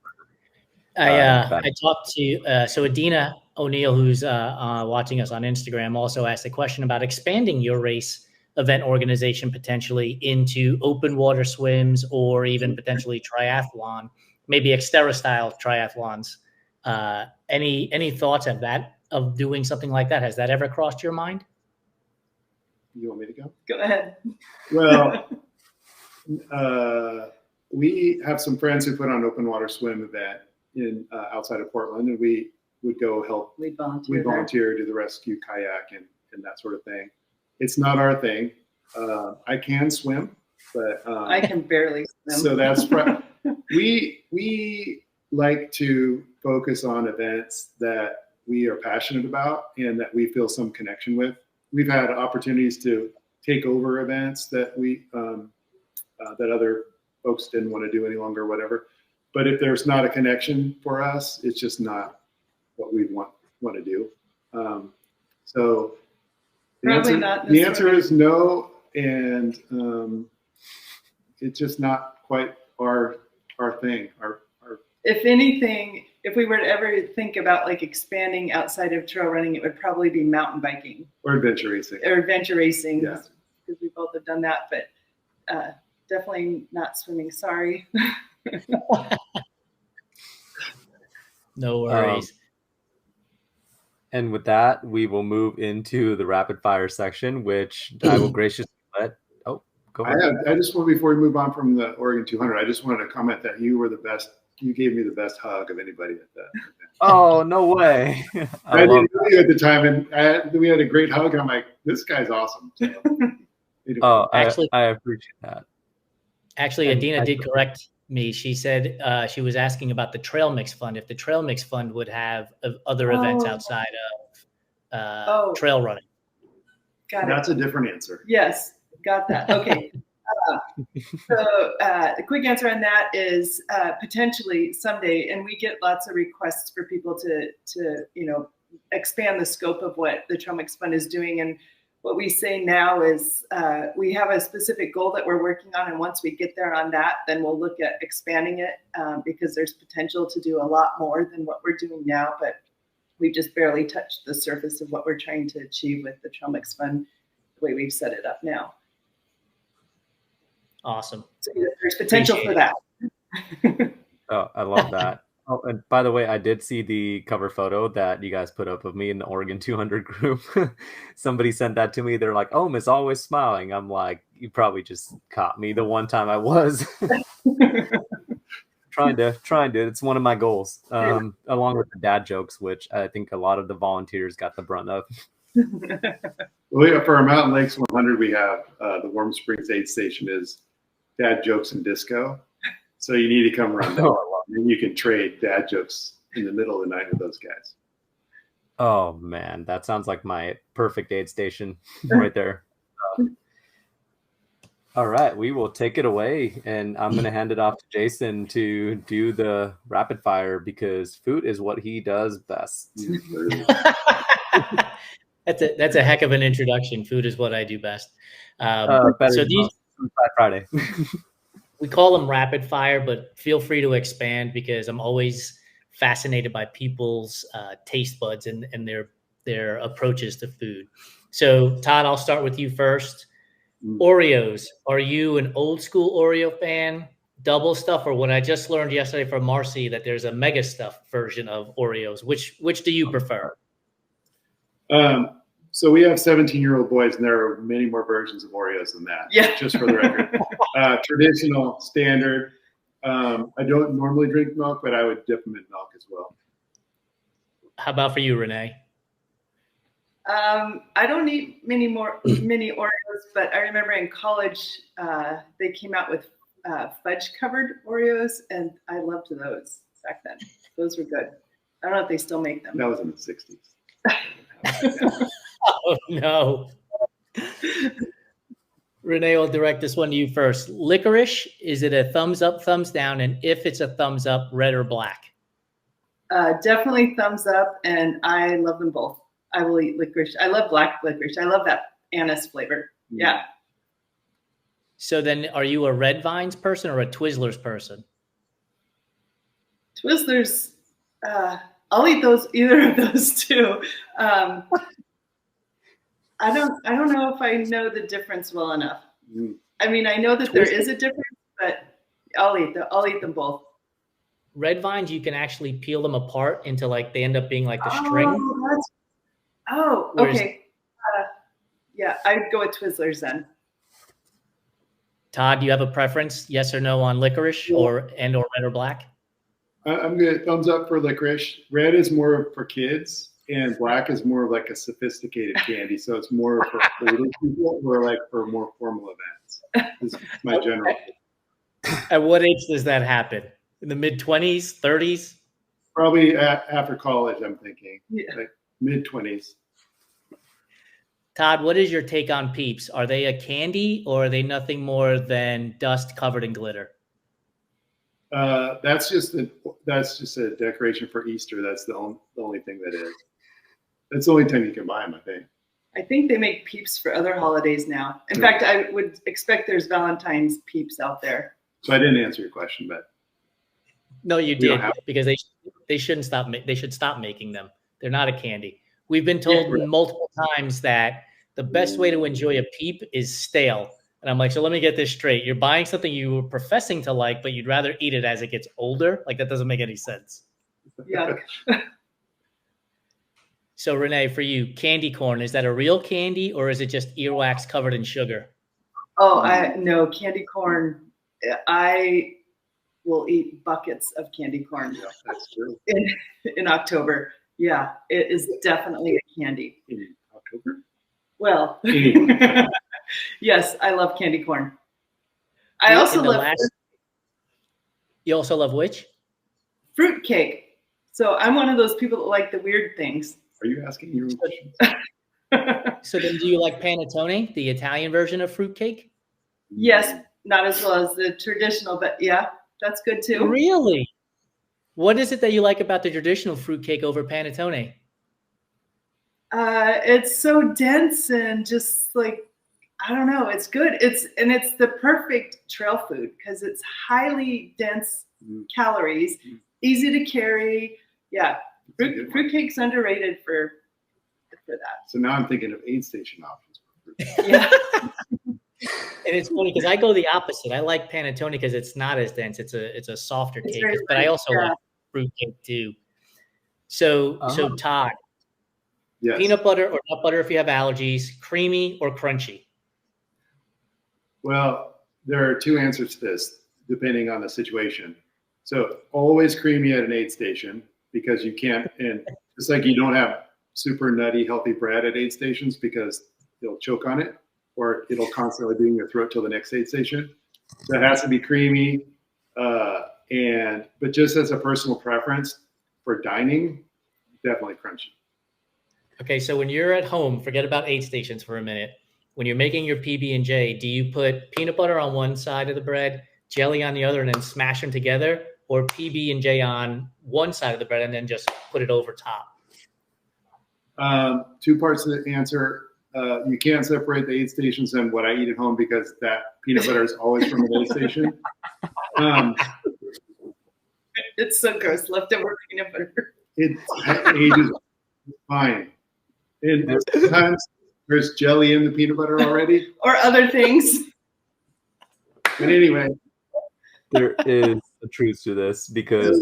Speaker 5: I talked to, so Adina O'Neill, who's watching us on Instagram, also asked a question about expanding your race event organization potentially into open water swims or even potentially triathlon, maybe Xterra style triathlons. Any thoughts of doing something like that? Has that ever crossed your mind?
Speaker 3: You want me to go?
Speaker 4: Go ahead.
Speaker 3: Well, we have some friends who put on an open water swim event in outside of Portland, and we would go help.
Speaker 4: We
Speaker 3: volunteer, do the rescue kayak and that sort of thing. It's not our thing. I can swim, but
Speaker 4: I can barely swim.
Speaker 3: So that's we like to focus on events that we are passionate about and that we feel some connection with. We've had opportunities to take over events that we that other folks didn't want to do any longer, or whatever. But if there's not a connection for us, it's just not what we want to do. So the answer is no, and it's just not quite our thing.
Speaker 4: If anything, if we were to ever think about like expanding outside of trail running, it would probably be mountain biking
Speaker 3: or adventure racing.
Speaker 4: Yeah, because we both have done that, but definitely not swimming. Sorry.
Speaker 5: No worries.
Speaker 2: And with that, we will move into the rapid fire section, which I will graciously let. Oh, go ahead.
Speaker 3: I just want, before we move on from the Oregon 200, I just wanted to comment that you were the best you gave me the best hug of anybody at that.
Speaker 2: Oh, no way.
Speaker 3: I didn't know you at the time, and we had a great hug. I'm like, this guy's awesome. So, anyway.
Speaker 2: Oh,
Speaker 5: Actually-
Speaker 2: I appreciate that.
Speaker 5: Actually, Adina did correct me. She said she was asking about the Trail Mix Fund, if the Trail Mix Fund would have other events outside of trail running.
Speaker 4: Got it.
Speaker 3: That's a different answer.
Speaker 4: Yes, got that. Okay. So the quick answer on that is potentially someday, and we get lots of requests for people to expand the scope of what the Trail Mix Fund is doing. And what we say now is we have a specific goal that we're working on, and once we get there on that, then we'll look at expanding it because there's potential to do a lot more than what we're doing now, but we just barely touched the surface of what we're trying to achieve with the Trail Mix Fund, the way we've set it up now.
Speaker 5: Awesome.
Speaker 4: So there's potential for that.
Speaker 2: Oh, I love that. Oh, and by the way, I did see the cover photo that you guys put up of me in the Oregon 200 group. Somebody sent that to me. They're like, "Oh, Miss Always Smiling." I'm like, you probably just caught me the one time I was. trying to. It's one of my goals, along with the dad jokes, which I think a lot of the volunteers got the brunt of.
Speaker 3: Well, for our Mountain Lakes 100, we have the Warm Springs aid station is dad jokes and disco. So you need to come around there, and you can trade dad jokes in the middle of the night with those guys.
Speaker 2: Oh man, that sounds like my perfect aid station right there. All right, we will take it away, and I'm going to hand it off to Jason to do the rapid fire because food is what he does best.
Speaker 5: That's a heck of an introduction. Food is what I do best.
Speaker 2: So these Friday.
Speaker 5: We call them rapid fire, but feel free to expand because I'm always fascinated by people's taste buds and their approaches to food. So Todd, I'll start with you first. Oreos. Are you an old school Oreo fan? Double stuff, or what I just learned yesterday from Marcy that there's a mega stuff version of Oreos. Which do you prefer?
Speaker 3: So we have 17-year-old boys, and there are many more versions of Oreos than that.
Speaker 4: Yeah.
Speaker 3: Just for the record. Traditional, standard. I don't normally drink milk, but I would dip them in milk as well.
Speaker 5: How about for you, Renee?
Speaker 4: I don't eat many Oreos, but I remember in college they came out with fudge-covered Oreos, and I loved those back then. Those were good. I don't know if they still make them.
Speaker 3: That was in the 60s.
Speaker 5: Oh, no. Renee, I'll direct this one to you first. Licorice, is it a thumbs up, thumbs down? And if it's a thumbs up, red or black?
Speaker 4: Definitely thumbs up, and I love them both. I will eat licorice. I love black licorice. I love that anise flavor. Yeah.
Speaker 5: So then are you a Red Vines person or a Twizzlers person?
Speaker 4: Twizzlers, I'll eat those, either of those two. I don't know if I know the difference well enough. I mean, I know that there is a difference, but I'll eat them both.
Speaker 5: Red Vines, you can actually peel them apart into like, they end up being like the string.
Speaker 4: Okay. Yeah, I'd go with Twizzlers then.
Speaker 5: Todd, do you have a preference, yes or no, on licorice or red or black?
Speaker 3: I'm good. Thumbs up for licorice. Red is more for kids, and black is more like a sophisticated candy. So it's more for older people or like for more formal events. This is my general.
Speaker 5: At what age does that happen? In the mid-20s, 30s?
Speaker 3: Probably after college, I'm thinking.
Speaker 4: Yeah.
Speaker 3: Like mid-20s.
Speaker 5: Todd, what is your take on Peeps? Are they a candy or are they nothing more than dust covered in glitter?
Speaker 3: That's just a decoration for Easter. That's the only thing that is. That's the only time you can buy them, I think.
Speaker 4: I think they make Peeps for other holidays now. In fact, I would expect there's Valentine's Peeps out there.
Speaker 3: So I didn't answer your question, but
Speaker 5: no, you did, because they shouldn't stop. They should stop making them. They're not a candy. We've been told multiple times that the best way to enjoy a Peep is stale. And I'm like, so let me get this straight. You're buying something you were professing to like, but you'd rather eat it as it gets older. Like, that doesn't make any sense.
Speaker 4: Yeah.
Speaker 5: So Renee, for you, candy corn, is that a real candy or is it just earwax covered in sugar?
Speaker 4: Oh, no, candy corn. I will eat buckets of candy corn
Speaker 3: Yeah, that's true.
Speaker 4: in October. Yeah, it is definitely a candy.
Speaker 3: In October?
Speaker 4: Well,
Speaker 3: Anyway.
Speaker 4: yes, I love candy corn. I also love
Speaker 5: You also love which?
Speaker 4: fruit cake. So I'm one of those people that like the weird things.
Speaker 3: Are you asking your own questions?
Speaker 5: So then do you like panettone, the Italian version of fruitcake?
Speaker 4: Yes, not as well as the traditional, but yeah, that's good too.
Speaker 5: Really? What is it that you like about the traditional fruitcake over panettone?
Speaker 4: It's so dense and just like, I don't know, it's good. It's the perfect trail food because it's highly dense calories, easy to carry. Yeah, fruitcake's underrated for that.
Speaker 3: So now I'm thinking of aid station options.
Speaker 4: Yeah.
Speaker 5: And it's funny because I go the opposite. I like panettone because it's not as dense. It's a softer cake, but I also like fruitcake too. So Todd,
Speaker 3: Yes.
Speaker 5: peanut butter or nut butter if you have allergies, creamy or crunchy?
Speaker 3: Well, there are two answers to this depending on the situation. So always creamy at an aid station because you can't, and just like you don't have super nutty, healthy bread at aid stations because they'll choke on it or it'll constantly be in your throat till the next aid station. So it has to be creamy. But just as a personal preference for dining, definitely crunchy.
Speaker 5: Okay, so when you're at home, forget about aid stations for a minute. When you're making your PB&J, do you put peanut butter on one side of the bread, jelly on the other, and then smash them together, or PB&J on one side of the bread and then just put it over top?
Speaker 3: Two parts of the answer. You can't separate the aid stations and what I eat at home because that peanut butter is always from an aid station.
Speaker 4: It's so gross, leftover peanut butter.
Speaker 3: It ages fine. And sometimes there's jelly in the peanut butter already.
Speaker 4: Or other things.
Speaker 3: But anyway.
Speaker 2: There is a truth to this because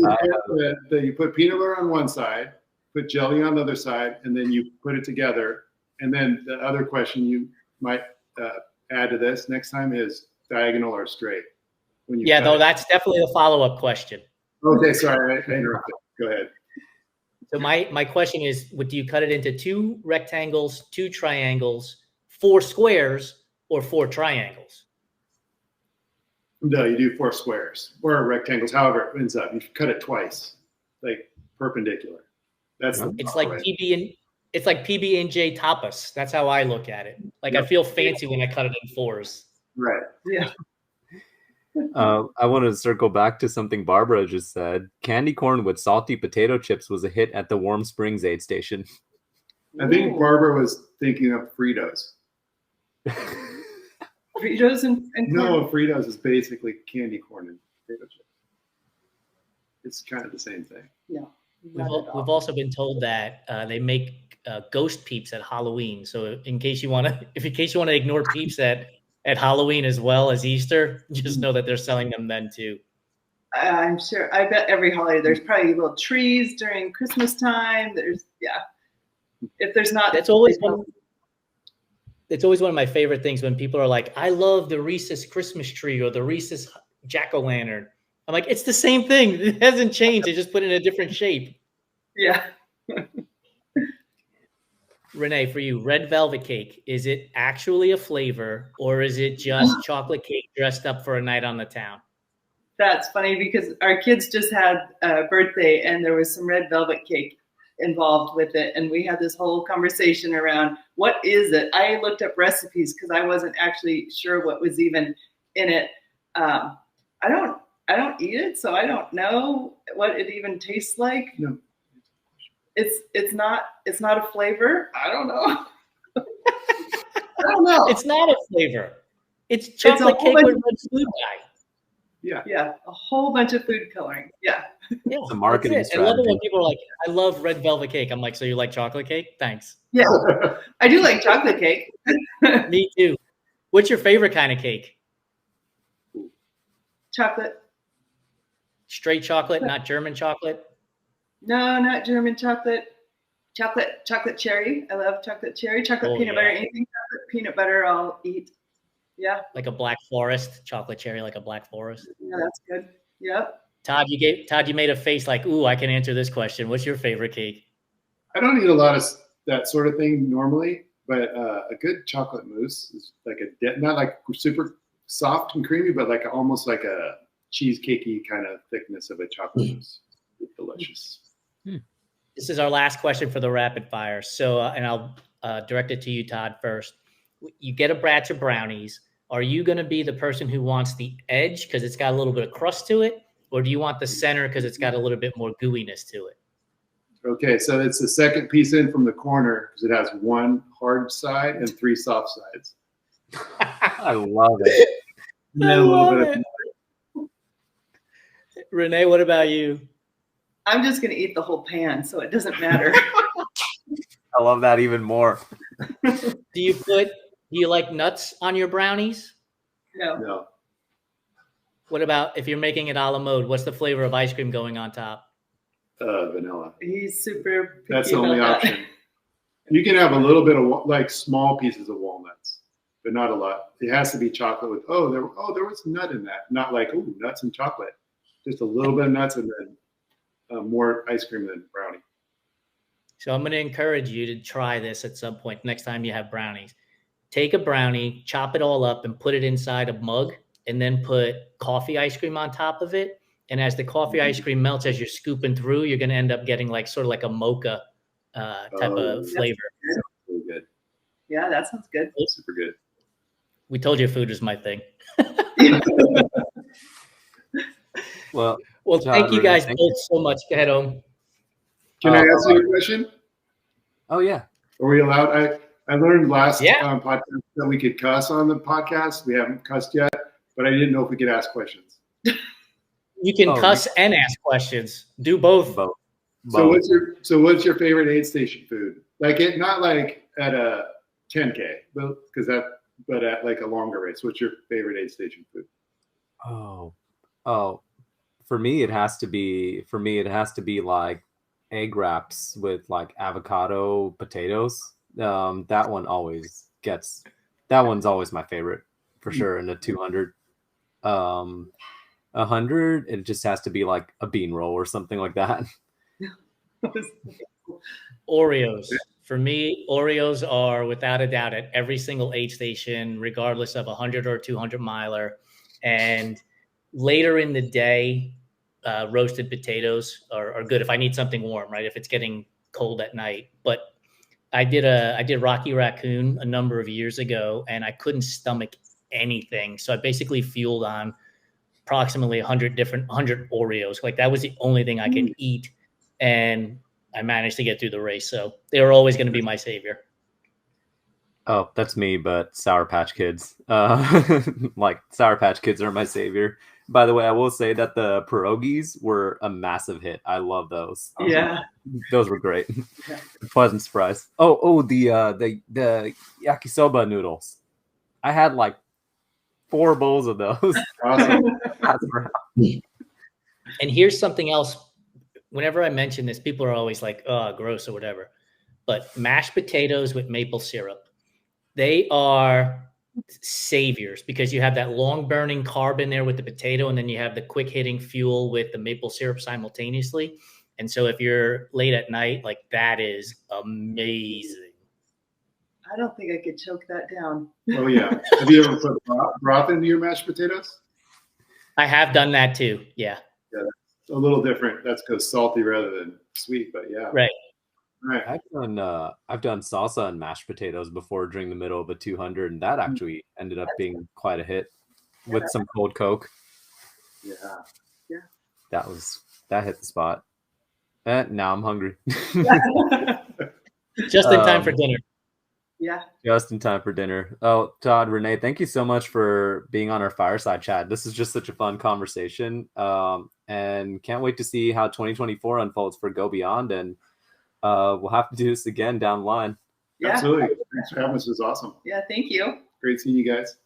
Speaker 3: you put peanut butter on one side, put jelly on the other side, and then you put it together. And then the other question you might add to this next time is diagonal or straight. When you
Speaker 5: that's definitely a follow-up question.
Speaker 3: Okay, sorry, I interrupted. Go ahead.
Speaker 5: So my question is, do you cut it into 2 rectangles, 2 triangles, 4 squares, or 4 triangles?
Speaker 3: No, you do 4 squares or rectangles, however it ends up. You cut it twice, like perpendicular. It's
Speaker 5: like PB&J tapas. That's how I look at it. Like I feel fancy when I cut it in 4s.
Speaker 3: Right. Yeah.
Speaker 2: I want to circle back to something Barbara just said. Candy corn with salty potato chips was a hit at the Warm Springs aid station.
Speaker 3: I think Barbara was thinking of Fritos.
Speaker 4: Fritos and
Speaker 3: no, Fritos is basically candy corn and potato chips. It's kind of the same thing.
Speaker 4: No.
Speaker 5: We've also been told that they make ghost peeps at Halloween. So in case you want to ignore peeps at Halloween as well as Easter, just know that they're selling them then too.
Speaker 4: I'm sure. I bet every holiday there's probably little trees during Christmas time. If there's not,
Speaker 5: it's always one of my favorite things when people are like, I love the Reese's Christmas tree or the Reese's jack-o'-lantern. I'm like, it's the same thing. It hasn't changed. They just put it in a different shape.
Speaker 4: Yeah.
Speaker 5: Renee, for you, red velvet cake, is it actually a flavor or is it just chocolate cake dressed up for a night on the town?
Speaker 4: That's funny because our kids just had a birthday and there was some red velvet cake involved with it. And we had this whole conversation around what is it? I looked up recipes because I wasn't actually sure what was even in it. I don't eat it, so I don't know what it even tastes like.
Speaker 3: No.
Speaker 4: It's not a flavor. I don't know. I don't know.
Speaker 5: It's not a flavor. It's chocolate cake with red food dye.
Speaker 3: Yeah.
Speaker 4: Yeah. A whole bunch of food coloring. Yeah.
Speaker 5: Yeah.
Speaker 2: It's a marketing strategy.
Speaker 5: I love it when people are like, I love red velvet cake. I'm like, so you like chocolate cake? Thanks.
Speaker 4: Yeah. I do like chocolate cake.
Speaker 5: Me too. What's your favorite kind of cake?
Speaker 4: Chocolate.
Speaker 5: Straight chocolate, not German chocolate?
Speaker 4: No, not German chocolate. Chocolate cherry. I love chocolate cherry. Chocolate peanut butter. Anything chocolate peanut butter, I'll eat. Yeah.
Speaker 5: Like a Black Forest, chocolate cherry, like a Black Forest.
Speaker 4: Yeah, that's good. Yep.
Speaker 5: Todd, you made a face like, ooh, I can answer this question. What's your favorite cake?
Speaker 3: I don't eat a lot of that sort of thing normally, but a good chocolate mousse is like not like super soft and creamy, but like almost like a cheesecakey kind of thickness of a chocolate mousse. It's delicious.
Speaker 5: This is our last question for the rapid fire. So, and I'll direct it to you, Todd, first. You get a batch of brownies. Are you going to be the person who wants the edge because it's got a little bit of crust to it? Or do you want the center because it's got a little bit more gooiness to it?
Speaker 3: Okay, so it's the second piece in from the corner because it has one hard side and 3 soft sides.
Speaker 2: I love it.
Speaker 3: And then a little bit of
Speaker 5: Renee, what about you?
Speaker 4: I'm just going to eat the whole pan, so it doesn't matter.
Speaker 2: I love that even more.
Speaker 5: Do you like nuts on your brownies?
Speaker 3: No.
Speaker 5: What about if you're making it a la mode? What's the flavor of ice cream going on top?
Speaker 3: Vanilla.
Speaker 4: He's super picky.
Speaker 3: That's the only
Speaker 4: about that.
Speaker 3: option. You can have a little bit of like small pieces of walnuts, but not a lot. It has to be chocolate with there was nut in that. Not like nuts and chocolate. Just a little bit of nuts and then more ice cream than brownie.
Speaker 5: So I'm going to encourage you to try this at some point next time you have brownies. Take a brownie, chop it all up, and put it inside a mug, and then put coffee ice cream on top of it. And as the coffee ice cream melts, as you're scooping through, you're going to end up getting like sort of like a mocha type of flavor.
Speaker 3: Really good.
Speaker 4: Yeah, that sounds good.
Speaker 3: Super good.
Speaker 5: We told you food is my thing.
Speaker 2: Well,
Speaker 5: thank you guys both so much. Go ahead, Aum.
Speaker 3: Can I ask you a question?
Speaker 2: Oh, yeah.
Speaker 3: Are we allowed? I learned last podcast that we could cuss on the podcast. We haven't cussed yet, but I didn't know if we could ask questions.
Speaker 5: You can cuss and ask questions. Do both.
Speaker 3: So what's your favorite aid station food? Like not like at a 10K, but at like a longer race. What's your favorite aid station food?
Speaker 2: For me it has to be like egg wraps with like avocado potatoes. That one's always my favorite for sure. In the 200, 100, it just has to be like a bean roll or something like that.
Speaker 5: Oreos. For me, Oreos are without a doubt at every single aid station, regardless of 100 or 200 miler. And later in the day, roasted potatoes are good if I need something warm, right? If it's getting cold at night. But I did Rocky Raccoon a number of years ago, and I couldn't stomach anything. So I basically fueled on approximately 100 Oreos. Like that was the only thing I could eat. And I managed to get through the race. So they were always going to be my savior.
Speaker 2: Oh, that's me, but Sour Patch Kids. Like Sour Patch Kids are my savior. By the way, I will say that the pierogies were a massive hit. I love those.
Speaker 4: Yeah.
Speaker 2: Those were great. Yeah. Pleasant surprise. The yakisoba noodles. I had like 4 bowls of those.
Speaker 3: Awesome.
Speaker 5: And here's something else. Whenever I mention this, people are always like, oh, gross or whatever. But mashed potatoes with maple syrup, they are saviors because you have that long burning carb in there with the potato, and then you have the quick hitting fuel with the maple syrup simultaneously. And so if you're late at night, like that is amazing.
Speaker 4: I don't think I could choke that down.
Speaker 3: Oh yeah. Have you ever put broth into your mashed potatoes?
Speaker 5: I have done that too. Yeah.
Speaker 3: Yeah, that's a little different. That's because salty rather than sweet, but yeah.
Speaker 5: Right.
Speaker 3: Right.
Speaker 2: I've done salsa and mashed potatoes before during the middle of a 200, and that actually ended up being quite a hit with some cold Coke.
Speaker 3: Yeah.
Speaker 4: Yeah.
Speaker 2: That hit the spot. And now I'm hungry.
Speaker 5: Just in time for dinner.
Speaker 4: Yeah.
Speaker 2: Just in time for dinner. Oh, Todd, Renee, thank you so much for being on our Fireside chat. This is just such a fun conversation. And can't wait to see how 2024 unfolds for Go Beyond. And we'll have to do this again down the line.
Speaker 4: Yeah.
Speaker 3: Absolutely. Thanks for having us. It was awesome.
Speaker 4: Yeah, thank you.
Speaker 3: Great seeing you guys.